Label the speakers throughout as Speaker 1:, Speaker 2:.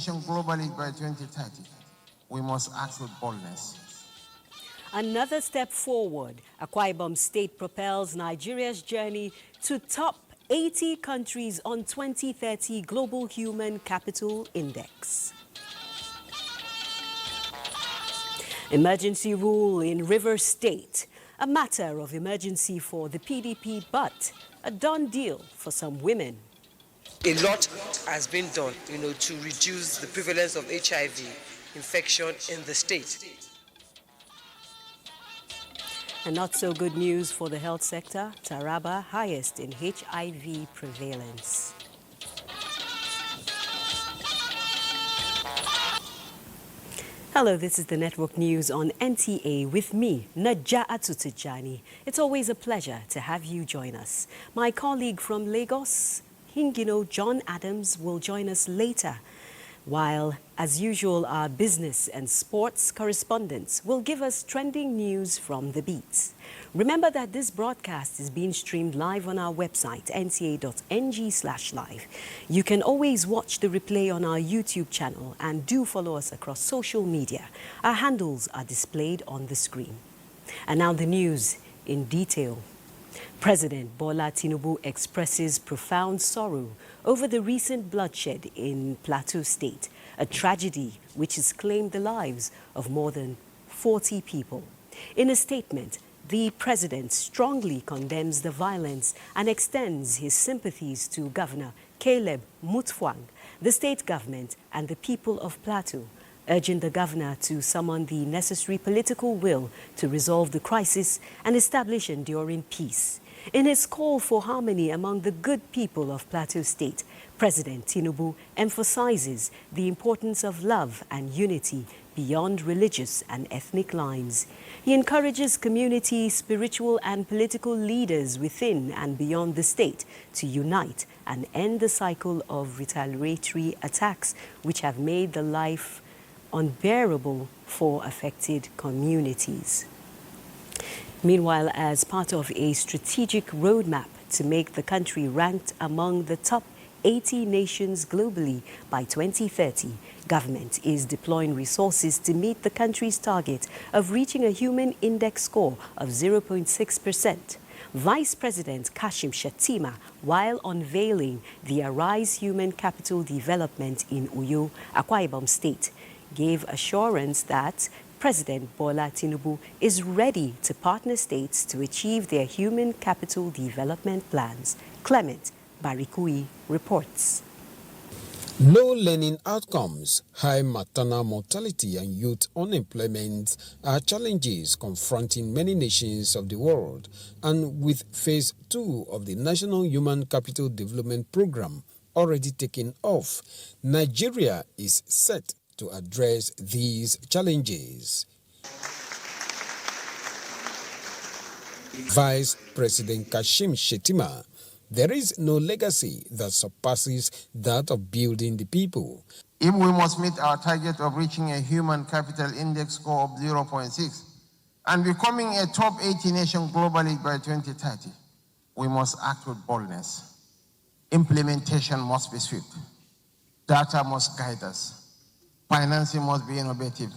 Speaker 1: nation globally by 2030. We must act with boldness.
Speaker 2: Another step forward, Akwa Ibom State propels Nigeria's journey to top 80 countries on 2030 Global Human Capital Index. Emergency rule in River State, a matter of emergency for the PDP, but a done deal for some women.
Speaker 3: A lot has been done, to reduce the prevalence of HIV infection in the state.
Speaker 2: And not so good news for the health sector. Taraba highest in HIV prevalence. Hello, this is the Network News on NTA with me, Naja'atu Tijani. It's always a pleasure to have you join us. My colleague from Lagos, Hingino John Adams, will join us later, while, as usual, our business and sports correspondents will give us trending news from the beats. Remember that this broadcast is being streamed live on our website, nta.ng/live. You can always watch the replay on our YouTube channel and do follow us across social media. Our handles are displayed on the screen. And now the news in detail. President Bola Tinubu expresses profound sorrow over the recent bloodshed in Plateau State, a tragedy which has claimed the lives of more than 40 people. In a statement, the president strongly condemns the violence and extends his sympathies to Governor Caleb Mutfwang, the state government, and the people of Plateau, urging the governor to summon the necessary political will to resolve the crisis and establish enduring peace. In his call for harmony among the good people of Plateau State, President Tinubu emphasizes the importance of love and unity beyond religious and ethnic lines. He encourages community, spiritual and political leaders within and beyond the state to unite and end the cycle of retaliatory attacks which have made the life unbearable for affected communities. Meanwhile, as part of a strategic roadmap to make the country ranked among the top 80 nations globally by 2030, government is deploying resources to meet the country's target of reaching a human index score of 0.6%. Vice President Kashim Shettima, while unveiling the Arise Human Capital Development in Uyo, Akwa Ibom State, gave assurance that President Bola Tinubu is ready to partner states to achieve their human capital development plans. Clement Barikui reports.
Speaker 4: Low learning outcomes, high maternal mortality and youth unemployment are challenges confronting many nations of the world. And with Phase 2 of the National Human Capital Development Program already taking off, Nigeria is set to address these challenges. Vice President Kashim Shettima, there is no legacy that surpasses that of building the people.
Speaker 1: If we must meet our target of reaching a human capital index score of 0.6 and becoming a top 80 nation globally by 2030, we must act with boldness. Implementation must be swift. Data must guide us. Financing must be innovative.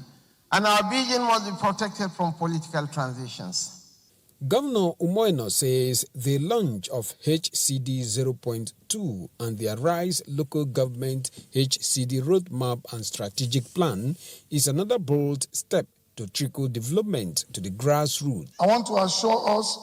Speaker 1: And our vision must be protected from political transitions.
Speaker 4: Governor Umoino says the launch of HCD 0.2 and the Arise Local Government HCD Roadmap and Strategic Plan is another bold step to trickle development to the grassroots.
Speaker 5: I want to assure us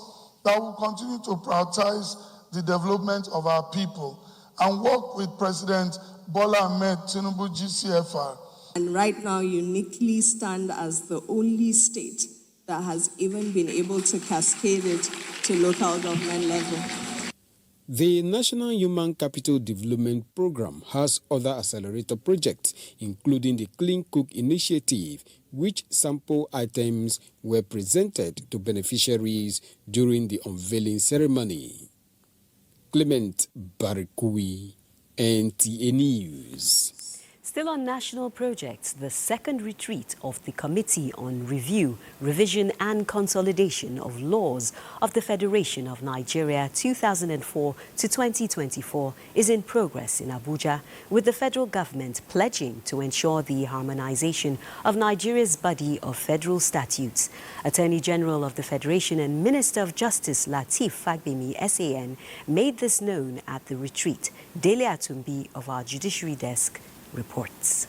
Speaker 5: that we'll continue to prioritize the development of our people and work with President Bola Ahmed Tinubu GCFR.
Speaker 6: And right now uniquely stand as the only state that has even been able to cascade it to local government level.
Speaker 4: The National Human Capital Development Program has other accelerator projects, including the Clean Cook Initiative, which sample items were presented to beneficiaries during the unveiling ceremony. Clement Barikui, NTA News.
Speaker 2: Still on national projects, the second retreat of the Committee on Review, Revision and Consolidation of Laws of the Federation of Nigeria 2004 to 2024 is in progress in Abuja, with the federal government pledging to ensure the harmonization of Nigeria's body of federal statutes. Attorney General of the Federation and Minister of Justice Lateef Fagbemi, SAN, made this known at the retreat. Dele Atumbi of our Judiciary Desk reports.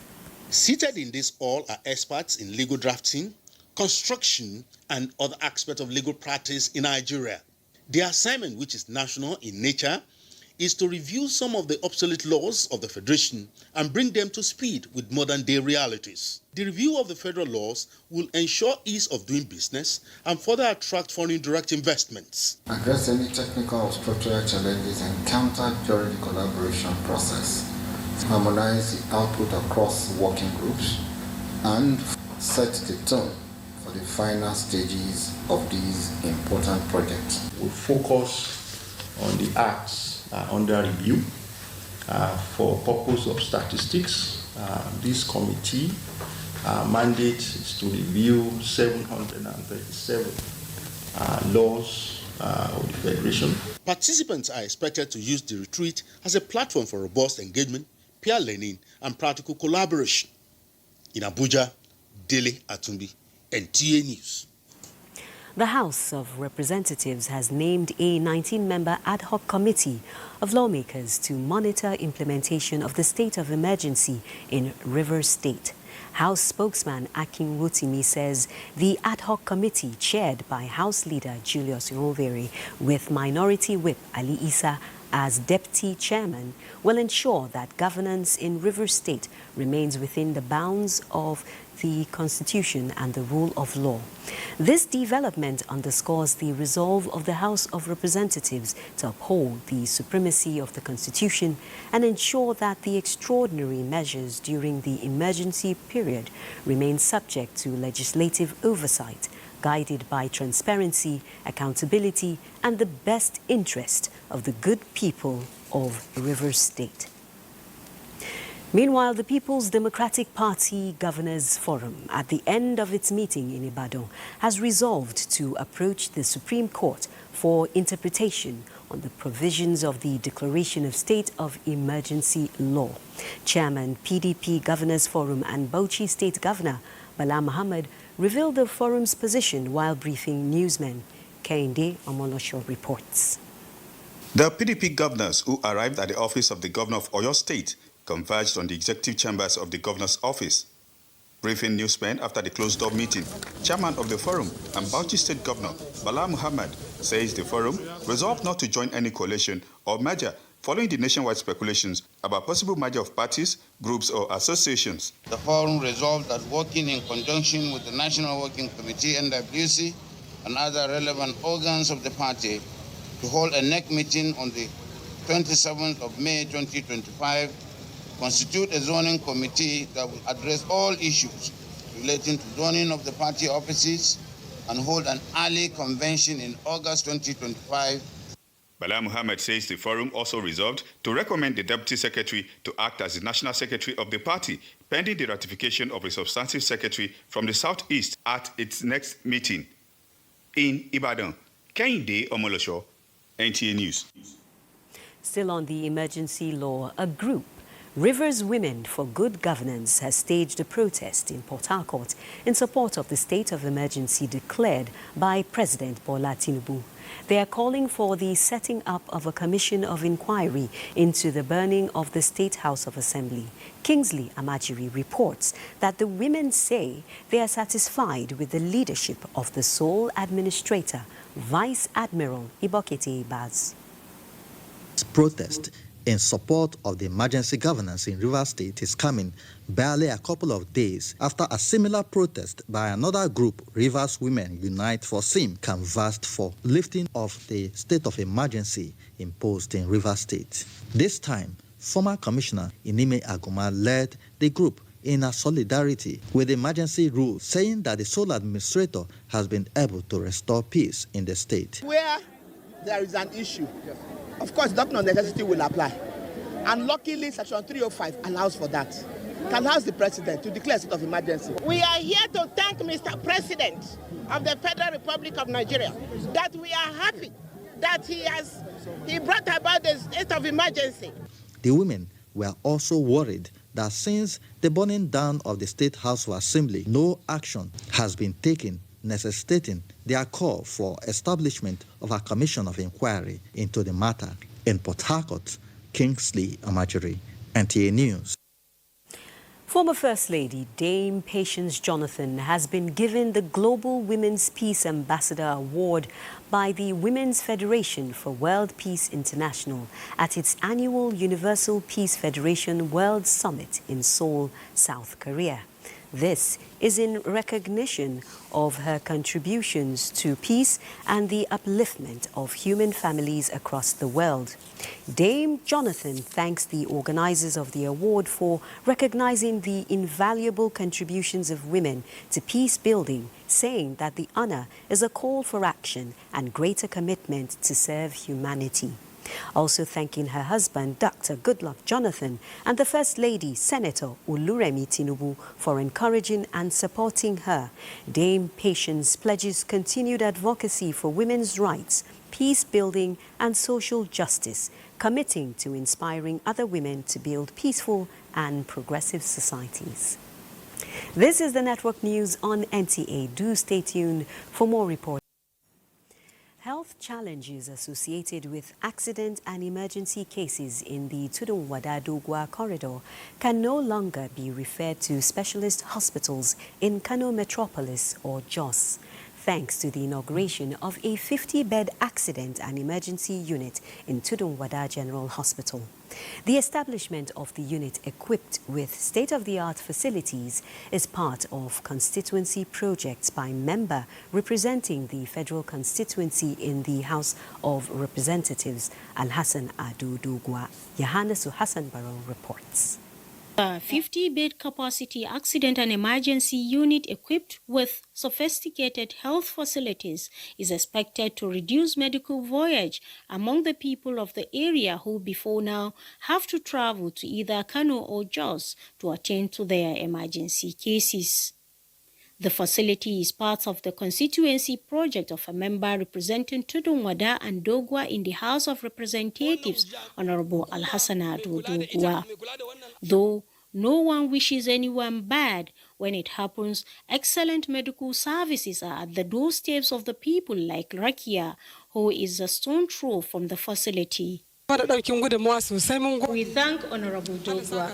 Speaker 7: Seated in this hall are experts in legal drafting, construction, and other aspects of legal practice in Nigeria. Their assignment, which is national in nature, is to review some of the obsolete laws of the Federation and bring them to speed with modern-day realities. The review of the federal laws will ensure ease of doing business and further attract foreign direct investments.
Speaker 8: Address any technical or structural challenges encountered during the collaboration process. Harmonize the output across working groups, and set the tone for the final stages of these important projects.
Speaker 9: We focus on the acts under review for purpose of statistics. This committee mandate is to review 737 laws of the Federation.
Speaker 7: Participants are expected to use the retreat as a platform for robust engagement, peer learning, and practical collaboration. In Abuja, Dele Atumbi, NTA News.
Speaker 2: The House of Representatives has named a 19-member ad hoc committee of lawmakers to monitor implementation of the state of emergency in Rivers State. House spokesman Akin Rotimi says the ad hoc committee, chaired by House Leader Julius Ironveri with Minority Whip Ali Issa as Deputy Chairman, will ensure that governance in Rivers State remains within the bounds of the Constitution and the rule of law. This development underscores the resolve of the House of Representatives to uphold the supremacy of the Constitution and ensure that the extraordinary measures during the emergency period remain subject to legislative oversight, guided by transparency, accountability, and the best interest of the good people of Rivers State. Meanwhile, the People's Democratic Party Governors Forum, at the end of its meeting in Ibadan, has resolved to approach the Supreme Court for interpretation on the provisions of the Declaration of State of Emergency Law. Chairman, PDP Governors Forum and Bauchi State Governor Bala Muhammad revealed the forum's position while briefing newsmen. Kehinde Omolosho reports.
Speaker 10: The PDP governors who arrived at the office of the governor of Oyo State converged on the executive chambers of the governor's office. Briefing newsmen after the closed-door meeting, chairman of the forum and Bauchi State Governor Bala Muhammad says the forum resolved not to join any coalition or merger following the nationwide speculations about possible merger of parties, groups or associations.
Speaker 11: The forum resolved that working in conjunction with the National Working Committee, NWC, and other relevant organs of the party to hold a NEC meeting on the 27th of May 2025, constitute a zoning committee that will address all issues relating to zoning of the party offices and hold an early convention in August 2025.
Speaker 10: Bala Muhammad says the forum also resolved to recommend the Deputy Secretary to act as the National Secretary of the party, pending the ratification of a substantive secretary from the Southeast at its next meeting. In Ibadan, Kehinde Omolosho, NTA News.
Speaker 2: Still on the emergency law, a group, Rivers Women for Good Governance, has staged a protest in Port Harcourt in support of the state of emergency declared by President Bola Tinubu. They are calling for the setting up of a commission of inquiry into the burning of the State House of Assembly. Kingsley Amajiri reports that the women say they are satisfied with the leadership of the sole administrator, Vice Admiral Ibokete Ibaz.
Speaker 12: Protest in support of the emergency governance in Rivers State is coming barely a couple of days after a similar protest by another group, Rivers Women Unite for SIM, canvassed for lifting of the state of emergency imposed in Rivers State. This time, former Commissioner Inime Aguma led the group in a solidarity with the emergency rule, saying that the sole administrator has been able to restore peace in the state.
Speaker 13: Where there is an issue, of course, doctrine of necessity will apply. And luckily, Section 305 allows for that. can ask the president to declare a state of emergency. We are here to thank Mr. President of the Federal Republic of Nigeria that we are happy that he brought about the state of emergency.
Speaker 12: The women were also worried that since the burning down of the State House of Assembly, no action has been taken, necessitating their call for establishment of a commission of inquiry into the matter. In Port Harcourt, Kingsley Amajiri, NTA News.
Speaker 2: Former First Lady Dame Patience Jonathan has been given the Global Women's Peace Ambassador Award by the Women's Federation for World Peace International at its annual Universal Peace Federation World Summit in Seoul, South Korea. This is in recognition of her contributions to peace and the upliftment of human families across the world. Dame Jonathan thanks the organizers of the award for recognizing the invaluable contributions of women to peace building, saying that the honor is a call for action and greater commitment to serve humanity. Also thanking her husband, Dr. Goodluck Jonathan, and the First Lady, Senator Oluremi Tinubu, for encouraging and supporting her. Dame Patience pledges continued advocacy for women's rights, peace building and social justice, committing to inspiring other women to build peaceful and progressive societies. This is the Network News on NTA. Do stay tuned for more reports. Health challenges associated with accident and emergency cases in the Tudun-Wada-Dogwa corridor can no longer be referred to specialist hospitals in Kano Metropolis or Jos, thanks to the inauguration of a 50-bed accident and emergency unit in Tudun-Wada General Hospital. The establishment of the unit, equipped with state-of-the-art facilities, is part of constituency projects by member representing the federal constituency in the House of Representatives, Alhassan Ado Dogwa. Yohannes Hassan Barrow reports.
Speaker 14: A 50-bed capacity accident and emergency unit equipped with sophisticated health facilities is expected to reduce medical voyage among the people of the area who before now have to travel to either Kano or Jos to attend to their emergency cases. The facility is part of the constituency project of a member representing Tudun-Wada and Dogwa in the House of Representatives, Honorable Alhassan Ado Dogwa. Though no one wishes anyone bad, when it happens, excellent medical services are at the doorsteps of the people like Rakia, who is a stone throw from the facility. We thank Honorable Dogwa.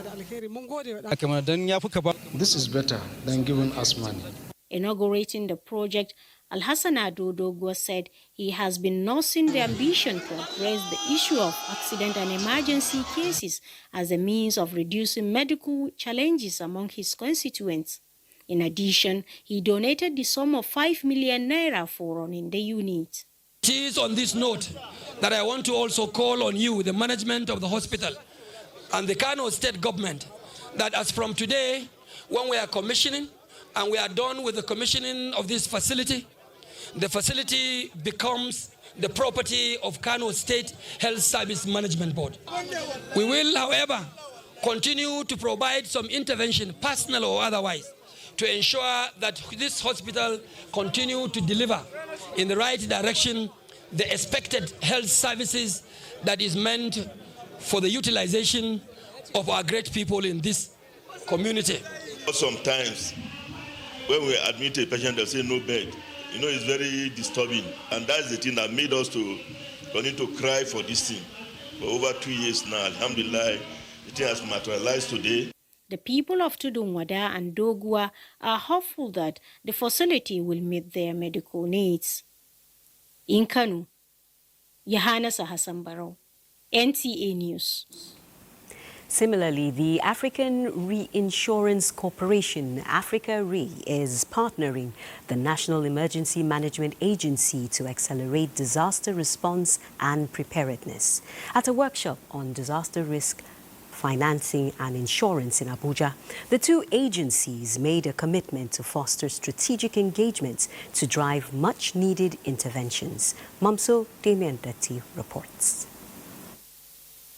Speaker 15: This is better than giving us money.
Speaker 14: Inaugurating the project, Alhassan Ado Dogwa said he has been nursing the ambition to address the issue of accident and emergency cases as a means of reducing medical challenges among his constituents. In addition, he donated the sum of 5 million naira for running the unit.
Speaker 16: It is on this note that I want to also call on you, the management of the hospital and the Kano state government, that as from today, when we are commissioning and we are done with the commissioning of this facility, the facility becomes the property of Kano State Health Service Management Board. We will, however, continue to provide some intervention, personal or otherwise, to ensure that this hospital continue to deliver in the right direction the expected health services that is meant for the utilization of our great people in this community.
Speaker 17: Sometimes when we admit a patient, they'll say no bed. You know, it's very disturbing. And that's the thing that made us to continue to cry for this thing. For over 2 years now, alhamdulillah, the thing has materialized today.
Speaker 14: The people of Tudun-Wada and Dogwa are hopeful that the facility will meet their medical needs. In Kano, Yohannes Hassan Barrow, NTA News.
Speaker 2: Similarly, the African Reinsurance Corporation, Africa Re, is partnering the National Emergency Management Agency to accelerate disaster response and preparedness. At a workshop on disaster risk financing and insurance in Abuja, the two agencies made a commitment to foster strategic engagements to drive much-needed interventions. Mamso Damian Dati reports.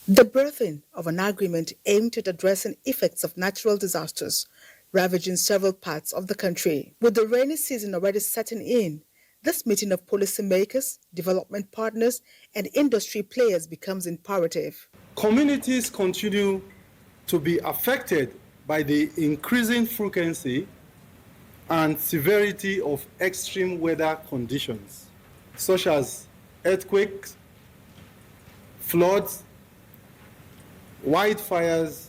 Speaker 18: The birthing of an agreement aimed at addressing effects of natural disasters ravaging several parts of the country. With the rainy season already setting in, this meeting of policymakers, development partners, and industry players becomes imperative.
Speaker 19: Communities continue to be affected by the increasing frequency and severity of extreme weather conditions, such as earthquakes, floods, wildfires,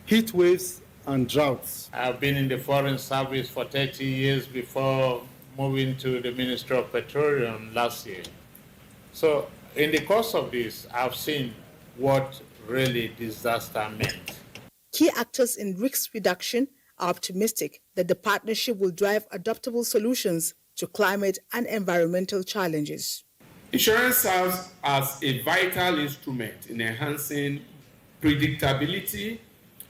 Speaker 19: heat waves, and droughts.
Speaker 20: I've been in the Foreign Service for 30 years before moving to the Ministry of Petroleum last year. So in the course of this, I've seen what really disaster meant.
Speaker 18: Key actors in risk reduction are optimistic that the partnership will drive adaptable solutions to climate and environmental challenges.
Speaker 21: Insurance serves as a vital instrument in enhancing predictability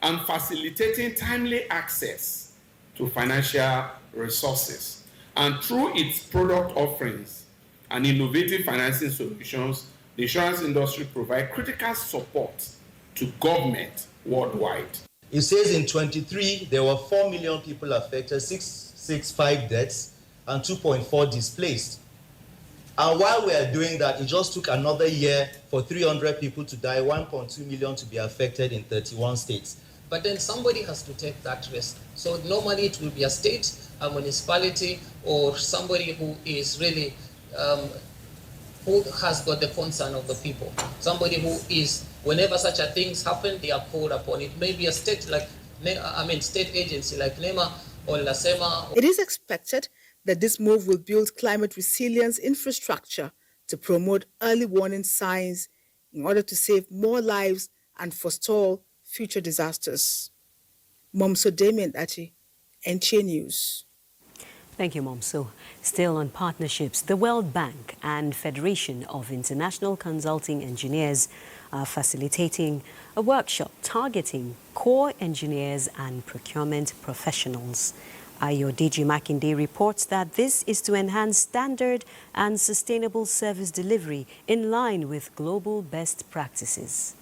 Speaker 21: and facilitating timely access to financial resources. And through its product offerings and innovative financing solutions, the insurance industry provides critical support to government worldwide.
Speaker 22: It says in 23 there were 4 million people affected, 665 deaths, and 2.4 displaced. And while we are doing that, it just took another year for 300 people to die, 1.2 million to be affected in 31 states.
Speaker 23: But then somebody has to take that risk. So normally it will be a state, a municipality, or somebody who is really, who has got the concern of the people. Somebody who is, whenever such a things happen, they are called upon. It may be a state like, state agency like NEMA or LASEMA.
Speaker 18: It is expected that this move will build climate resilience infrastructure to promote early warning signs in order to save more lives and forestall future disasters. Momso Damien Ati, NTA News.
Speaker 2: Thank you, Momso. Still on partnerships, the World Bank and Federation of International Consulting Engineers are facilitating a workshop targeting core engineers and procurement professionals. Ayodeji Makinde reports that this is to enhance standard and sustainable service delivery in line with global best practices.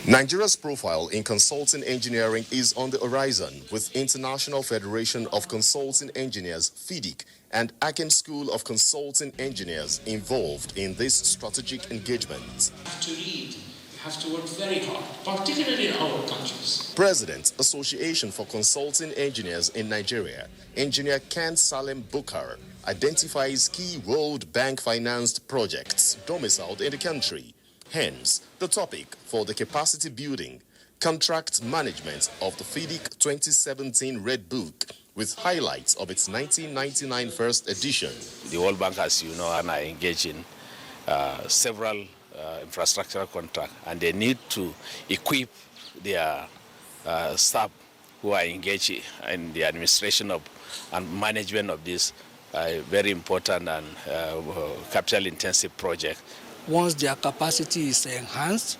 Speaker 24: Nigeria's profile in consulting engineering is on the horizon, with International Federation of Consulting Engineers, FIDIC, and Akem School of Consulting Engineers involved in this strategic engagement.
Speaker 25: To read, you have to work very hard, particularly in our countries.
Speaker 24: President, Association for Consulting Engineers in Nigeria, Engineer Ken Salem Bukhar, identifies key World Bank-financed projects domiciled in the country. Hence, the topic for the capacity building, contract management of the FIDIC 2017 Red Book, with highlights of its 1999 first edition.
Speaker 26: The World Bank, as you know, are engaged in several infrastructural contracts, and they need to equip their staff who are engaged in the administration of and management of this very important and capital-intensive project.
Speaker 27: Once their capacity is enhanced,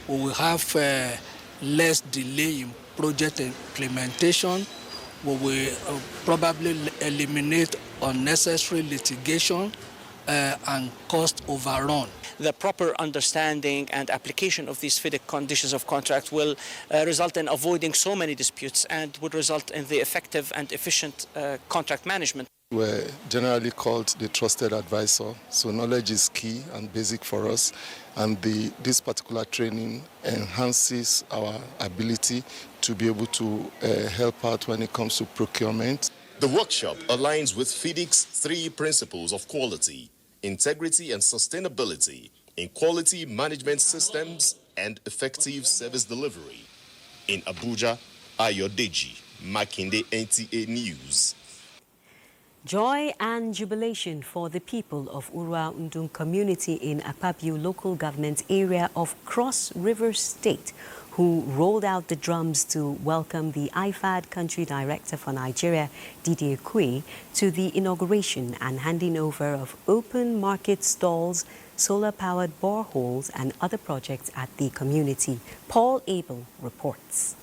Speaker 27: we will have less delay in project implementation. We will probably eliminate unnecessary litigation and cost overrun.
Speaker 28: The proper understanding and application of these FIDIC conditions of contract will result in avoiding so many disputes and would result in the effective and efficient contract management.
Speaker 29: We're generally called the trusted advisor, so knowledge is key and basic for us, and this particular training enhances our ability to be able to help out when it comes to procurement.
Speaker 24: The workshop aligns with FIDIC's 3 principles of quality, integrity and sustainability in quality management systems and effective service delivery. In Abuja, Ayodeji Makinde, NTA News.
Speaker 2: Joy and jubilation for the people of Urua Undum community in Akpabio local government area of Cross River State, who rolled out the drums to welcome the IFAD country director for Nigeria, Didier Kui, to the inauguration and handing over of open market stalls, solar-powered boreholes and other projects at the community. Paul Abel reports.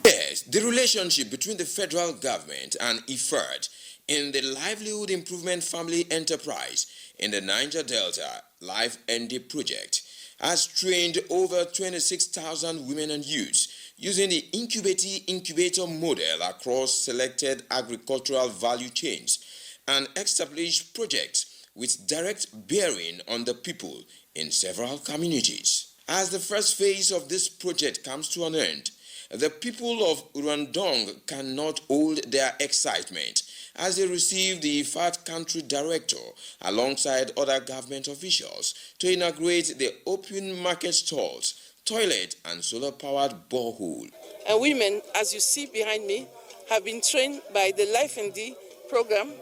Speaker 30: Yes, the relationship between the federal government and IFAD in the Livelihood Improvement Family Enterprise in the Niger Delta Life ND project has trained over 26,000 women and youths using the incubator model across selected agricultural value chains and established projects with direct bearing on the people in several communities. As the first phase of this project comes to an end, the people of Urandong cannot hold their excitement as they receive the IFAD country director alongside other government officials to inaugurate the open market stalls, toilet and solar-powered borehole.
Speaker 1: And women, as you see behind me, have been trained by the Life and D program,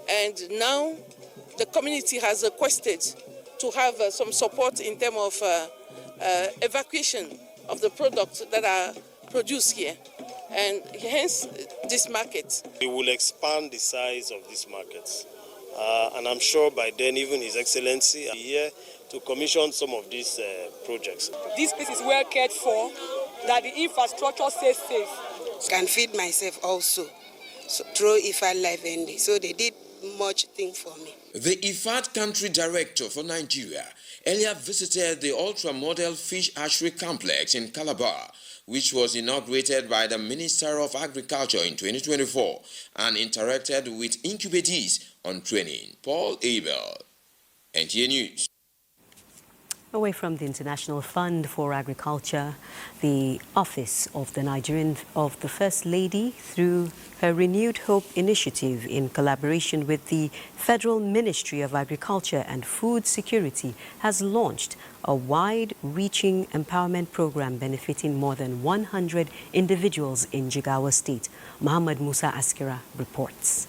Speaker 1: and now the community has requested to have some support in terms of evacuation of the products that are produced here, and hence this market.
Speaker 3: We will expand the size of these markets, and I'm sure by then even His Excellency will be here to commission some of these projects.
Speaker 4: This place is well cared for, that the infrastructure stays safe.
Speaker 5: Can feed myself also through IFAD Life ND, so they did much thing for me.
Speaker 30: The IFAD country director for Nigeria earlier visited the ultra-model fish hatchery complex in Calabar, which was inaugurated by the Minister of Agriculture in 2024 and interacted with incubatees on training. Paul Abel, NTA News.
Speaker 2: Away from the International Fund for Agriculture, the Office of the First Lady, through her Renewed Hope initiative in collaboration with the Federal Ministry of Agriculture and Food Security, has launched a wide-reaching empowerment program benefiting more than 100 individuals in Jigawa State. Muhammad Musa Askira reports.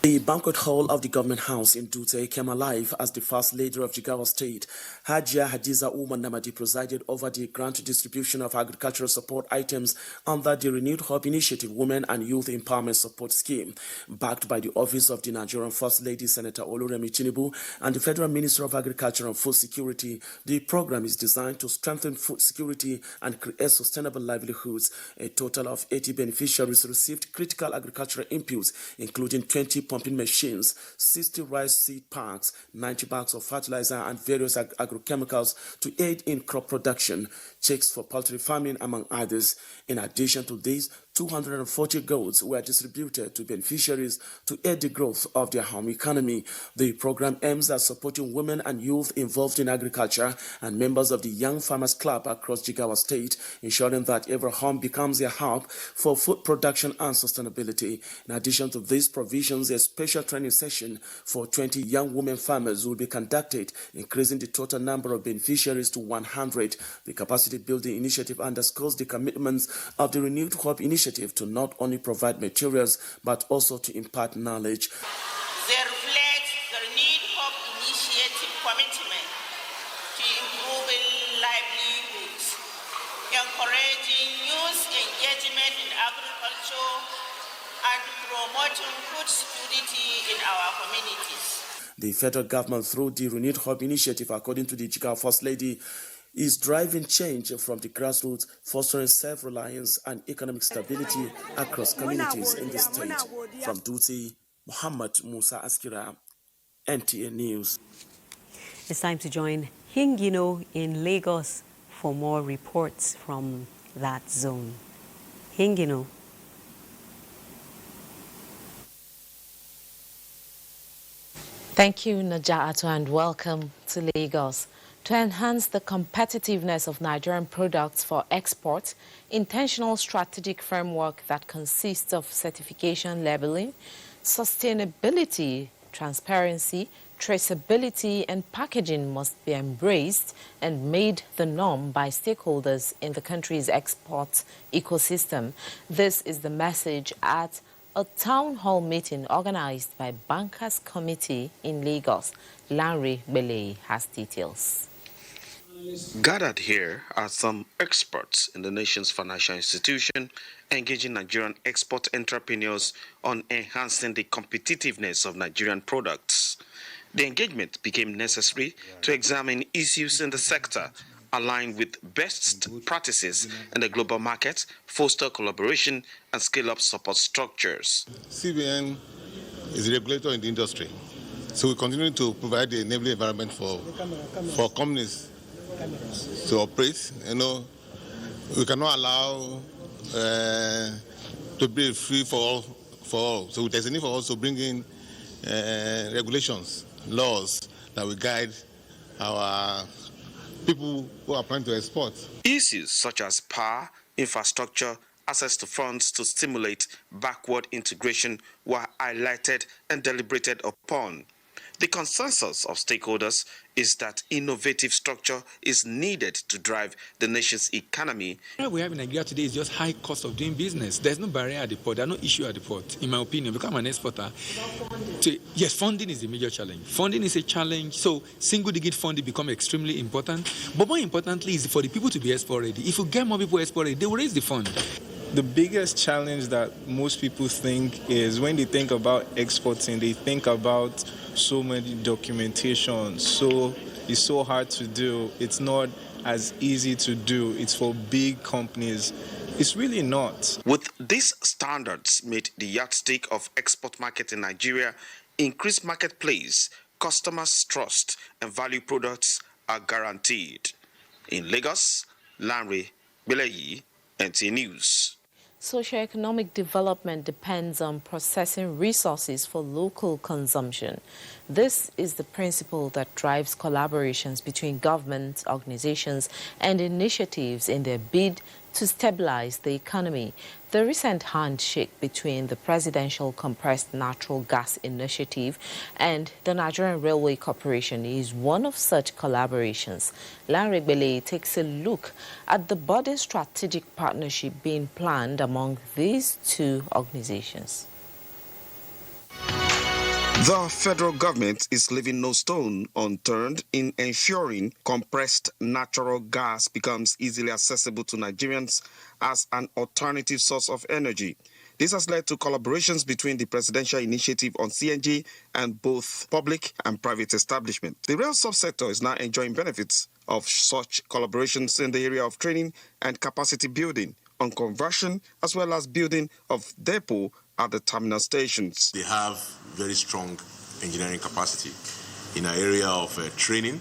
Speaker 6: The banquet hall of the government house in Dutse came alive as the First Lady of Jigawa State, Hajia Hadiza Umar Namadi, presided over the grant distribution of agricultural support items under the Renewed Hope Initiative Women and Youth Empowerment Support Scheme. Backed by the Office of the Nigerian First Lady, Senator Oluremi Tinubu, and the Federal Minister of Agriculture and Food Security, the program is designed to strengthen food security and create sustainable livelihoods. A total of 80 beneficiaries received critical agricultural inputs, including 20 pumping machines, 60 rice seed packs, 90 bags of fertilizer and various agrochemicals to aid in crop production, checks for poultry farming, among others. In addition to these, 240 goats were distributed to beneficiaries to aid the growth of their home economy. The program aims at supporting women and youth involved in agriculture and members of the Young Farmers Club across Jigawa State, ensuring that every home becomes a hub for food production and sustainability. In addition to these provisions, a special training session for 20 young women farmers will be conducted, increasing the total number of beneficiaries to 100. The capacity building initiative underscores the commitments of the Renewed Hope Initiative to not only provide materials but also to impart knowledge.
Speaker 1: They reflect the Renewed Hope Initiative commitment to improving livelihoods, encouraging youth engagement in agriculture, and promoting food security in our communities.
Speaker 6: The federal government, through the Renewed Hope Initiative, according to the Jigawa First Lady, is driving change from the grassroots, fostering self-reliance and economic stability across communities in the state. From Dutse, Muhammad Musa Askira, NTA News.
Speaker 2: It's time to join Hingino in Lagos for more reports from that zone. Hingino.
Speaker 7: Thank you, Najaato, and welcome to Lagos. To enhance the competitiveness of Nigerian products for export, intentional strategic framework that consists of certification labeling, sustainability, transparency, traceability, and packaging must be embraced and made the norm by stakeholders in the country's export ecosystem. This is the message at a town hall meeting organized by Bankers Committee in Lagos. Larry Belay has details.
Speaker 8: Gathered here are some experts in the nation's financial institution engaging Nigerian export entrepreneurs on enhancing the competitiveness of Nigerian products. The engagement became necessary to examine issues in the sector aligned with best practices in the global market, foster collaboration, and scale up support structures.
Speaker 9: CBN is a regulator in the industry, so we continue to provide the enabling environment for companies to operate. We cannot allow to be free for all. So there's a need for us to bring in regulations, laws that will guide our people who are planning to export.
Speaker 8: Issues such as power, infrastructure, access to funds to stimulate backward integration were highlighted and deliberated upon. The consensus of stakeholders is that innovative structure is needed to drive the nation's economy.
Speaker 10: What we have in Nigeria today is just high cost of doing business. There's no barrier at the port. There's no issue at the port, in my opinion. Because I'm an exporter. So, yes, funding is a major challenge. Funding is a challenge. So single-digit funding becomes extremely important. But more importantly is for the people to be export ready. If you get more people export ready, they will raise the fund.
Speaker 11: The biggest challenge that most people think is when they think about exporting, they think about so many documentation. So it's so hard to do. It's not as easy to do. It's for big companies. It's really not.
Speaker 8: With these standards made the yardstick of export market in Nigeria, increased marketplace, customers' trust and value products are guaranteed. In Lagos, Lanre Beleyi, NTA News.
Speaker 7: Socioeconomic development depends on processing resources for local consumption. This is the principle that drives collaborations between government, organizations, and initiatives in their bid to stabilize the economy. The recent handshake between the Presidential Compressed Natural Gas Initiative and the Nigerian Railway Corporation is one of such collaborations. Lanre Beleyi takes a look at the budding strategic partnership being planned among these two organizations.
Speaker 8: The federal government is leaving no stone unturned in ensuring compressed natural gas becomes easily accessible to Nigerians as an alternative source of energy. This has led to collaborations between the Presidential Initiative on CNG and both public and private establishments. The rail subsector is now enjoying benefits of such collaborations in the area of training and capacity building on conversion as well as building of depot at the terminal stations.
Speaker 12: They have very strong engineering capacity in an area of training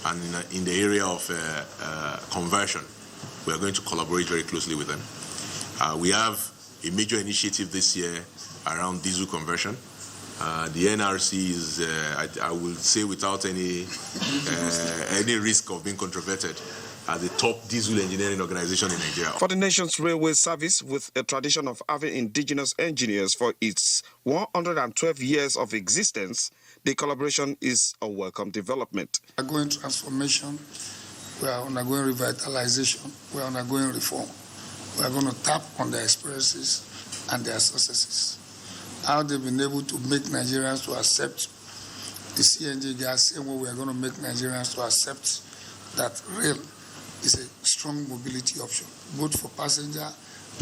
Speaker 12: and in the area of conversion. We are going to collaborate very closely with them. We have a major initiative this year around diesel conversion. The NRC is, I will say without any risk of being controverted, as the top diesel engineering organization in Nigeria.
Speaker 8: For the nation's railway service, with a tradition of having indigenous engineers for its 112 years of existence, the collaboration is a welcome development.
Speaker 13: We are undergoing transformation, we are undergoing revitalization, we are undergoing reform. We are going to tap on their experiences and their successes. How they've been able to make Nigerians to accept the CNG gas, same way we are going to make Nigerians to accept that rail is a strong mobility option, both for passenger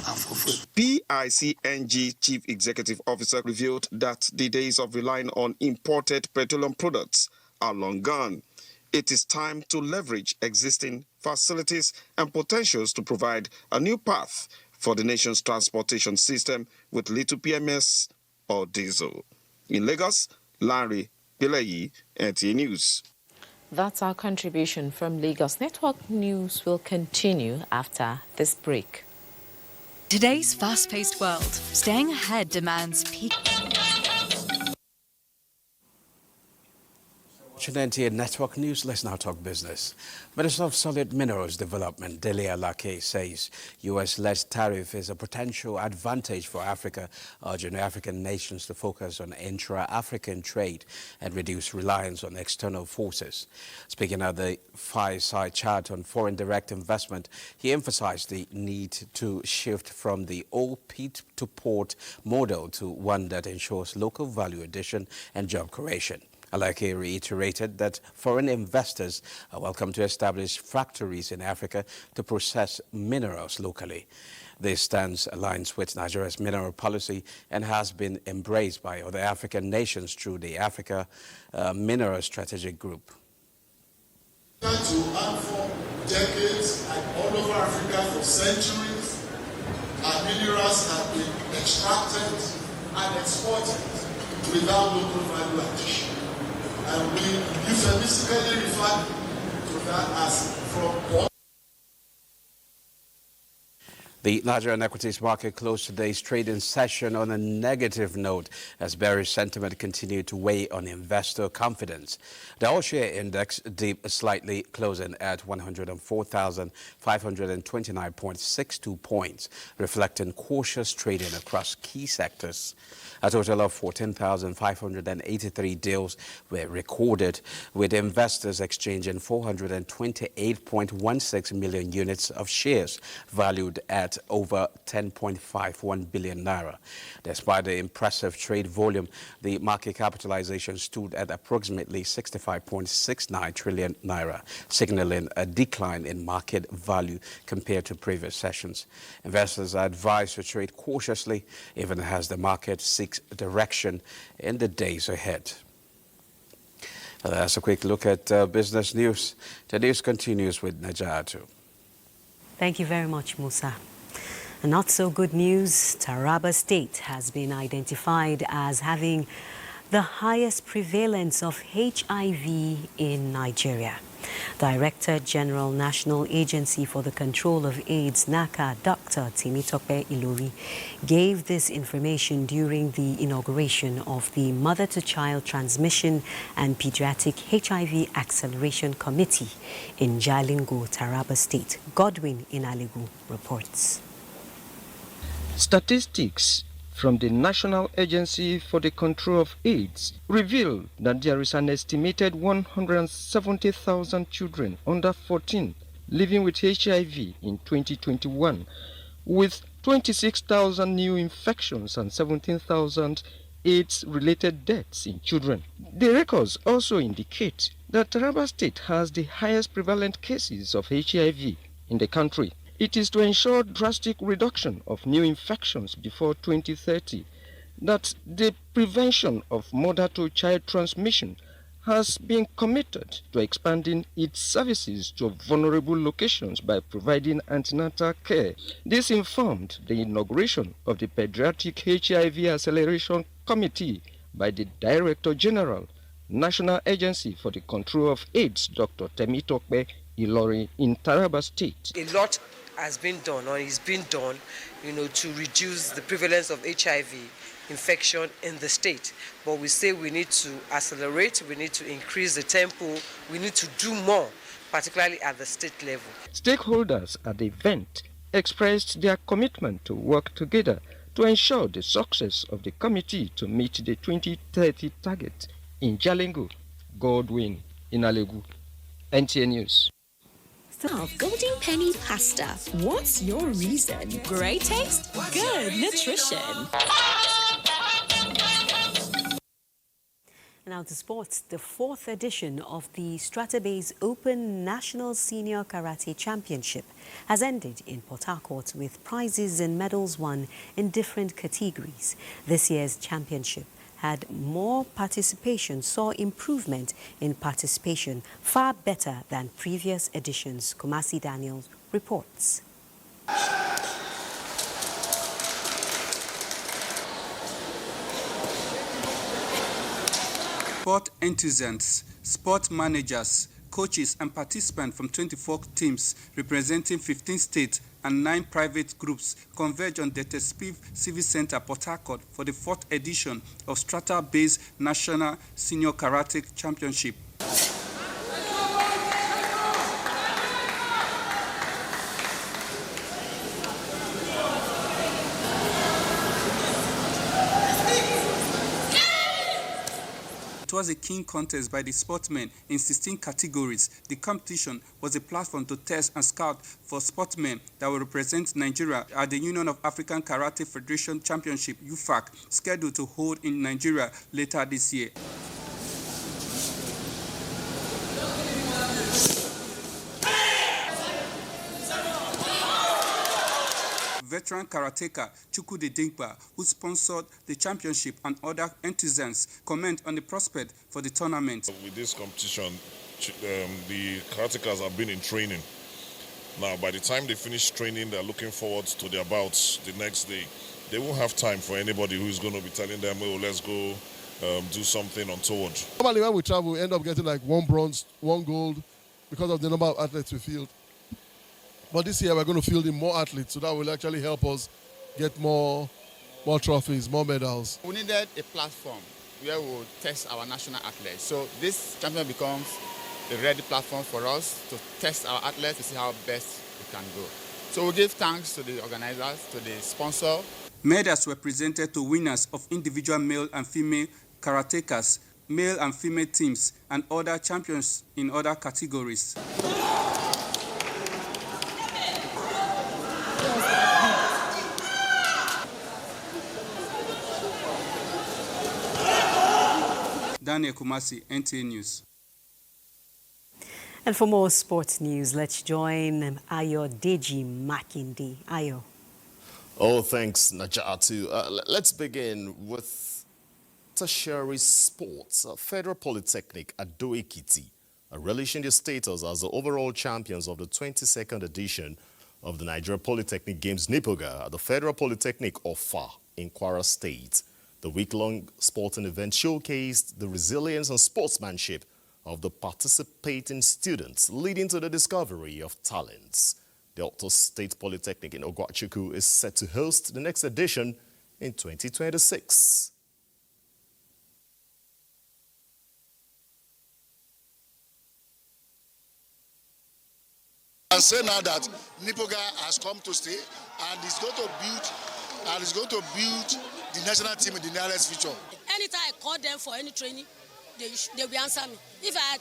Speaker 13: and for freight.
Speaker 8: PICNG Chief Executive Officer revealed that the days of relying on imported petroleum products are long gone. It is time to leverage existing facilities and potentials to provide a new path for the nation's transportation system with little PMS or diesel. In Lagos, Lanre Beleyi, NTA News.
Speaker 7: That's our contribution from Lagos. Network News will continue after this break.
Speaker 14: Today's fast-paced world, staying ahead demands peak.
Speaker 15: NTA Network News, let's now talk business. Minister of Solid Minerals Development, Dele Alake, says U.S.-led tariff is a potential advantage for Africa, urging African nations to focus on intra-African trade and reduce reliance on external forces. Speaking at the fireside chat on foreign direct investment, he emphasized the need to shift from the old pit-to-port model to one that ensures local value addition and job creation. Alake reiterated that foreign investors are welcome to establish factories in Africa to process minerals locally. This stance aligns with Nigeria's mineral policy and has been embraced by other African nations through the Africa Mineral Strategic Group.
Speaker 16: To and for decades and all over Africa for centuries, our minerals have been extracted and exported without local value addition. And we euphemistically refer to that as from
Speaker 15: The Nigerian equities market closed today's trading session on a negative note as bearish sentiment continued to weigh on investor confidence. The all-share index dipped slightly, closing at 104,529.62 points, reflecting cautious trading across key sectors. A total of 14,583 deals were recorded, with investors exchanging 428.16 million units of shares valued at over 10.51 billion naira. Despite the impressive trade volume, the market capitalization stood at approximately 65.69 trillion naira, signaling a decline in market value compared to previous sessions. Investors are advised to trade cautiously, even as the market seeks direction in the days ahead. That's a quick look at business news. The news continues with Najatu.
Speaker 2: Thank you very much, Musa. Not so good news, Taraba State has been identified as having the highest prevalence of HIV in Nigeria. Director General National Agency for the Control of AIDS, NACA, Dr. Temitope Ilori, gave this information during the inauguration of the Mother-to-Child Transmission and Pediatric HIV Acceleration Committee in Jalingo, Taraba State. Godwin Inaligu reports.
Speaker 17: Statistics from the National Agency for the Control of AIDS reveal that there is an estimated 170,000 children under 14 living with HIV in 2021, with 26,000 new infections and 17,000 AIDS-related deaths in children. The records also indicate that Taraba State has the highest prevalent cases of HIV in the country. It is to ensure drastic reduction of new infections before 2030 that the prevention of mother-to-child transmission has been committed to expanding its services to vulnerable locations by providing antenatal care. This informed the inauguration of the Pediatric HIV Acceleration Committee by the Director General, National Agency for the Control of AIDS, Dr. Temitope Ilori, in Taraba State.
Speaker 18: A lot has been done or is being done, to reduce the prevalence of HIV infection in the state. But we say we need to accelerate, we need to increase the tempo, we need to do more, particularly at the state level.
Speaker 17: Stakeholders at the event expressed their commitment to work together to ensure the success of the committee to meet the 2030 target. In Jalingo, Godwin Inalegu, NTA News.
Speaker 19: Of Golden Penny pasta. What's your reason? Great taste, good nutrition.
Speaker 2: Now to sports, the 4th edition of the Stratabase Open National Senior Karate Championship has ended in Port Harcourt with prizes and medals won in different categories. This year's championship had more participation, saw improvement in participation, far better than previous editions. Kumasi Daniels reports.
Speaker 20: Sport enthusiasts, sport managers, coaches and participants from 24 teams representing 15 states and 9 private groups converge on the Tespiv Civic Center, Port Harcourt for the 4th edition of Strata-based National Senior Karate Championship. It was a keen contest by the sportsmen in 16 categories. The competition was a platform to test and scout for sportsmen that will represent Nigeria at the Union of African Karate Federation Championship, UFAC, scheduled to hold in Nigeria later this year. Veteran karateka Chukwudi Dinkpa, who sponsored the championship, and other enthusiasts comment on the prospect for the tournament.
Speaker 21: With this competition, the karatekas have been in training. Now, by the time they finish training, they're looking forward to their bouts the next day. They won't have time for anybody who is going to be telling them, oh, let's go do something untoward.
Speaker 22: Normally when we travel, we end up getting like 1 bronze, 1 gold,
Speaker 16: because of the number of athletes we field. But this year we're going to field in more athletes, so that will actually help us get more trophies, more medals.
Speaker 3: We needed a platform where we will test our national athletes. So this champion becomes a ready platform for us to test our athletes to see how best we can go. So we give thanks to the organizers, to the sponsor.
Speaker 20: Medals were presented to winners of individual male and female karatekas, male and female teams, and other champions in other categories. Daniel Kumasi, NTA News.
Speaker 2: And for more sports news, let's join Ayo Deji Makinde. Ayo.
Speaker 4: Oh, thanks, Najatu. Let's begin with tertiary sports. Federal Polytechnic at Ado-Ekiti are relishing their status as the overall champions of the 22nd edition of the Nigerian Polytechnic Games Nipoga at the Federal Polytechnic Offa in Kwara State. The week-long sporting event showcased the resilience and sportsmanship of the participating students, leading to the discovery of talents. The Auto State Polytechnic in Ogwachuku is set to host the next edition in 2026.
Speaker 16: I say now that Nipoga has come to stay and is going to build the national team in the nearest future.
Speaker 22: Anytime I call them for any training, they will answer me. If I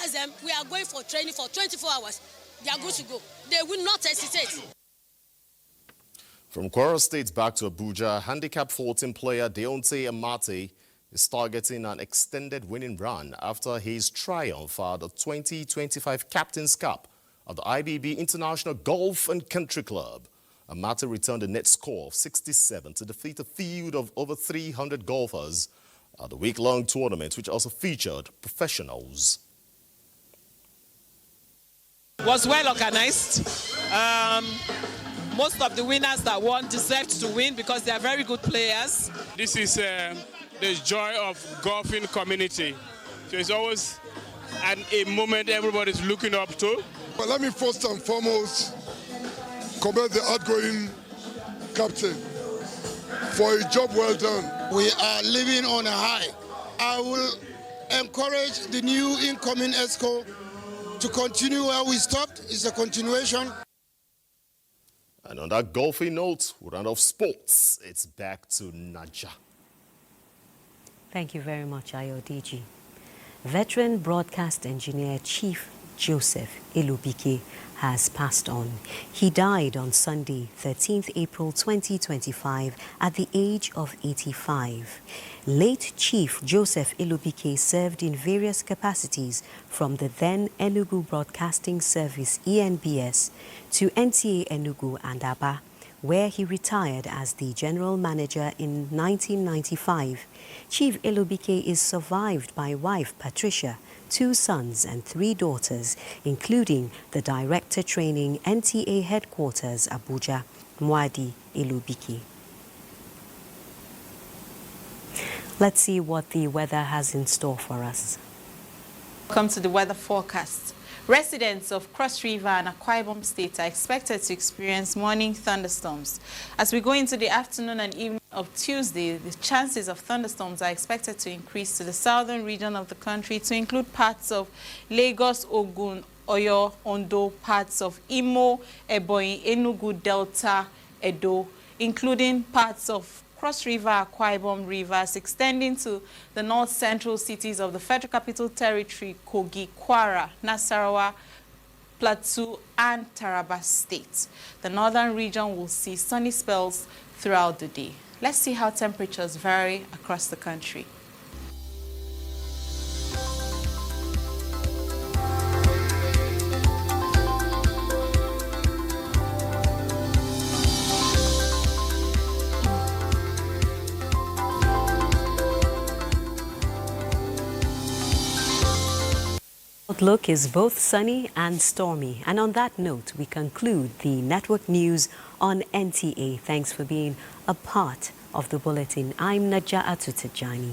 Speaker 22: ask them, we are going for training for 24 hours, they are good to go. They will not hesitate.
Speaker 4: From Kwara State back to Abuja, handicap 14 player Deontay Amate is targeting an extended winning run after his triumph at the 2025 Captain's Cup at the IBB International Golf and Country Club. Amate returned a net score of 67 to defeat a field of over 300 golfers at the week-long tournament, which also featured professionals.
Speaker 23: It was well organized. Most of the winners that won deserved to win because they are very good players.
Speaker 24: This is the joy of golfing community. So it's always a moment everybody's looking up to.
Speaker 16: But let me first and foremost commend the outgoing captain for a job well done.
Speaker 25: We are living on a high. I will encourage the new incoming ESCO to continue where we stopped. It's a continuation.
Speaker 4: And on that golfing note, we round off sports. It's back to Naja.
Speaker 2: Thank you very much, Ayodeji. Veteran broadcast engineer Chief Joseph Elubike has passed on. He died on Sunday, 13th April 2025, at the age of 85. Late Chief Joseph Elubike served in various capacities from the then Enugu Broadcasting Service (ENBS) to NTA Enugu and Aba, where he retired as the general manager in 1995. Chief Elubike is survived by wife Patricia, 2 sons and 3 daughters, including the director training NTA headquarters Abuja, Mwadi Elubike. Let's see what the weather has in store for us.
Speaker 26: Welcome to the weather forecast. Residents of Cross River and Akwa Ibom State are expected to experience morning thunderstorms. As we go into the afternoon and evening of Tuesday, the chances of thunderstorms are expected to increase to the southern region of the country, to include parts of Lagos, Ogun, Oyo, Ondo, parts of Imo, Ebonyi, Enugu, Delta, Edo, including parts of Cross River, Akwa Ibom rivers, extending to the north-central cities of the Federal Capital Territory, Kogi, Kwara, Nasarawa, Plateau, and Taraba states. The northern region will see sunny spells throughout the day. Let's see how temperatures vary across the country.
Speaker 2: Outlook is both sunny and stormy. And on that note, we conclude the network news on NTA. Thanks for being a part of the bulletin. I'm Najaa Atutejani.